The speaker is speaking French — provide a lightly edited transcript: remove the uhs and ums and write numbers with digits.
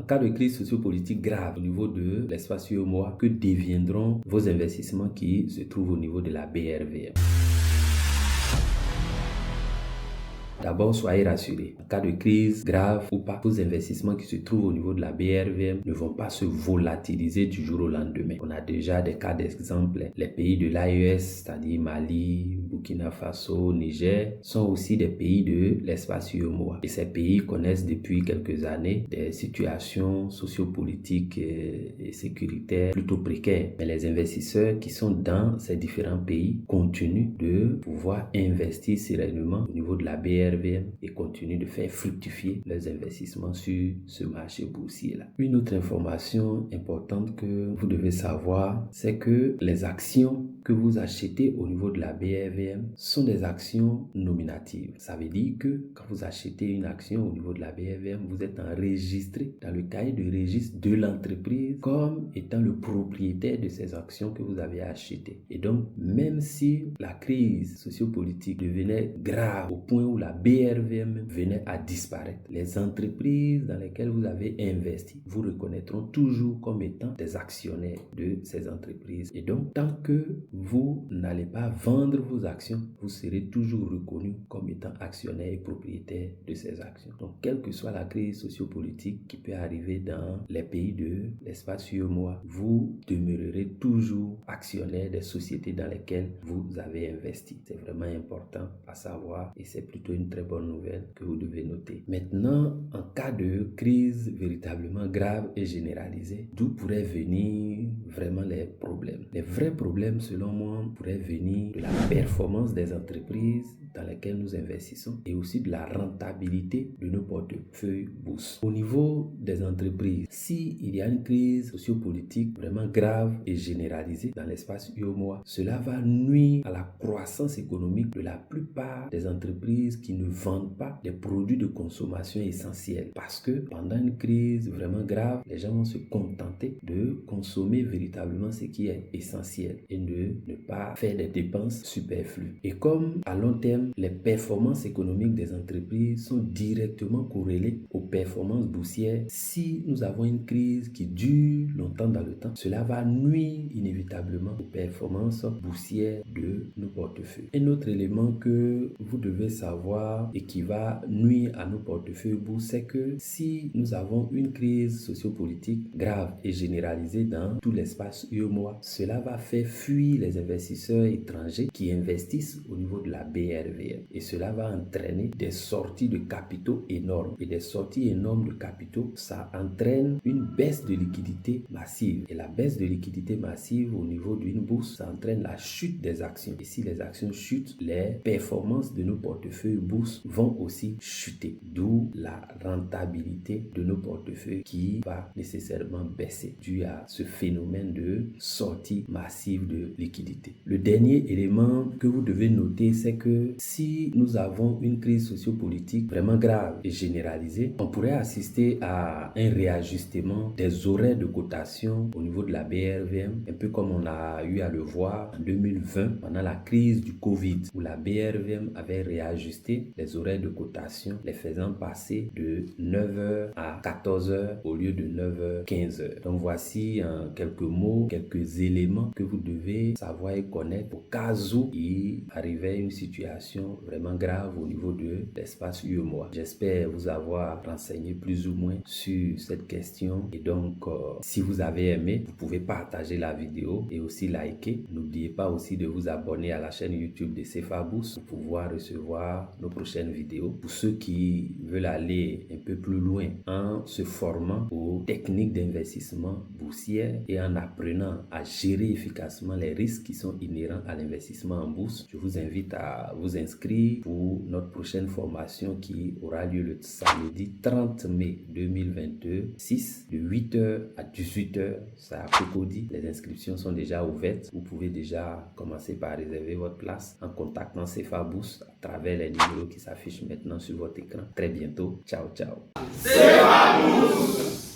cas de crise sociopolitique grave au niveau de l'espace UEMOA, que deviendront vos investissements qui se trouvent au niveau de la BRVM? D'abord, soyez rassurés. En cas de crise grave ou pas, vos investissements qui se trouvent au niveau de la BRVM ne vont pas se volatiliser du jour au lendemain. On a déjà des cas d'exemple. Les pays de l'AES, c'est-à-dire Mali, Burkina Faso, Niger, sont aussi des pays de l'espace UEMOA. Et ces pays connaissent depuis quelques années des situations sociopolitiques et sécuritaires plutôt précaires. Mais les investisseurs qui sont dans ces différents pays continuent de pouvoir investir sereinement au niveau de la BRVM et continuent de faire fructifier leurs investissements sur ce marché boursier-là. Une autre information importante que vous devez savoir, c'est que les actions que vous achetez au niveau de la BRVM sont des actions nominatives. Ça veut dire que quand vous achetez une action au niveau de la BRVM, vous êtes enregistré dans le cahier de registre de l'entreprise comme étant le propriétaire de ces actions que vous avez achetées. Et donc, même si la crise sociopolitique devenait grave au point où la BRVM venait à disparaître, les entreprises dans lesquelles vous avez investi vous reconnaîtront toujours comme étant des actionnaires de ces entreprises. Et donc, tant que vous n'allez pas vendre vos actions, vous serez toujours reconnu comme étant actionnaire et propriétaire de ces actions. Donc, quelle que soit la crise sociopolitique qui peut arriver dans les pays de l'espace UEMOA, vous demeurerez toujours actionnaire des sociétés dans lesquelles vous avez investi. C'est vraiment important à savoir et c'est plutôt une très bonne nouvelle que vous devez noter. Maintenant, en cas de crise véritablement grave et généralisée, d'où pourraient venir vraiment les problèmes? Les vrais problèmes, selon moi, pourraient venir de la performance des entreprises dans lesquelles nous investissons et aussi de la rentabilité de nos portefeuilles bourse. Au niveau des entreprises, s'il y a une crise sociopolitique vraiment grave et généralisée dans l'espace UEMOA, cela va nuire à la croissance économique de la plupart des entreprises qui ne vendent pas des produits de consommation essentiels. Parce que pendant une crise vraiment grave, les gens vont se contenter de consommer véritablement ce qui est essentiel et de ne pas faire des dépenses superflues. Et comme à long terme, les performances économiques des entreprises sont directement corrélées aux performances boursières, si nous avons une crise qui dure longtemps dans le temps, cela va nuire inévitablement aux performances boursières de nos portefeuilles. Un autre élément que vous devez savoir et qui va nuire à nos portefeuilles bourse, c'est que si nous avons une crise sociopolitique grave et généralisée dans tout l'espace UEMOA, cela va faire fuir les investisseurs étrangers qui investissent au niveau de la BRVM. Et cela va entraîner des sorties de capitaux énormes. Et des sorties énormes de capitaux, ça entraîne une baisse de liquidité massive. Et la baisse de liquidité massive au niveau d'une bourse, ça entraîne la chute des actions. Et si les actions chutent, les performances de nos portefeuilles bourse vont aussi chuter. D'où la rentabilité de nos portefeuilles qui va nécessairement baisser dû à ce phénomène de sortie massive de liquidité. Le dernier élément que vous devez noter, c'est que si nous avons une crise sociopolitique vraiment grave et généralisée, on pourrait assister à un réajustement des horaires de cotation au niveau de la BRVM, un peu comme on a eu à le voir en 2020 pendant la crise du Covid, où la BRVM avait réajusté les horaires de cotation, les faisant passer de 9h à 14h au lieu de 9h, 15h. Donc voici en quelques mots, quelques éléments que vous devez savoir et connaître au cas où il arrivait une situation vraiment grave au niveau de l'espace UEMOA. J'espère vous avoir renseigné plus ou moins sur cette question et donc si vous avez aimé, vous pouvez partager la vidéo et aussi liker. N'oubliez pas aussi de vous abonner à la chaîne YouTube de CFA Bourse pour pouvoir recevoir nos prochaines vidéos. Pour ceux qui veulent aller un peu plus loin en se formant aux techniques d'investissement boursière et en apprenant à gérer efficacement les risques qui sont inhérents à l'investissement en bourse, je vous invite à vous inscrire pour notre prochaine formation qui aura lieu le samedi 30 mai 2026 de 8h à 18h. Ça a Cocody. Les inscriptions sont déjà ouvertes. Vous pouvez déjà commencer par réserver votre place en contactant CFA Bourse à travers les numéros qui s'affichent maintenant sur votre écran. Très bientôt. Ciao, ciao. CFA Bourse.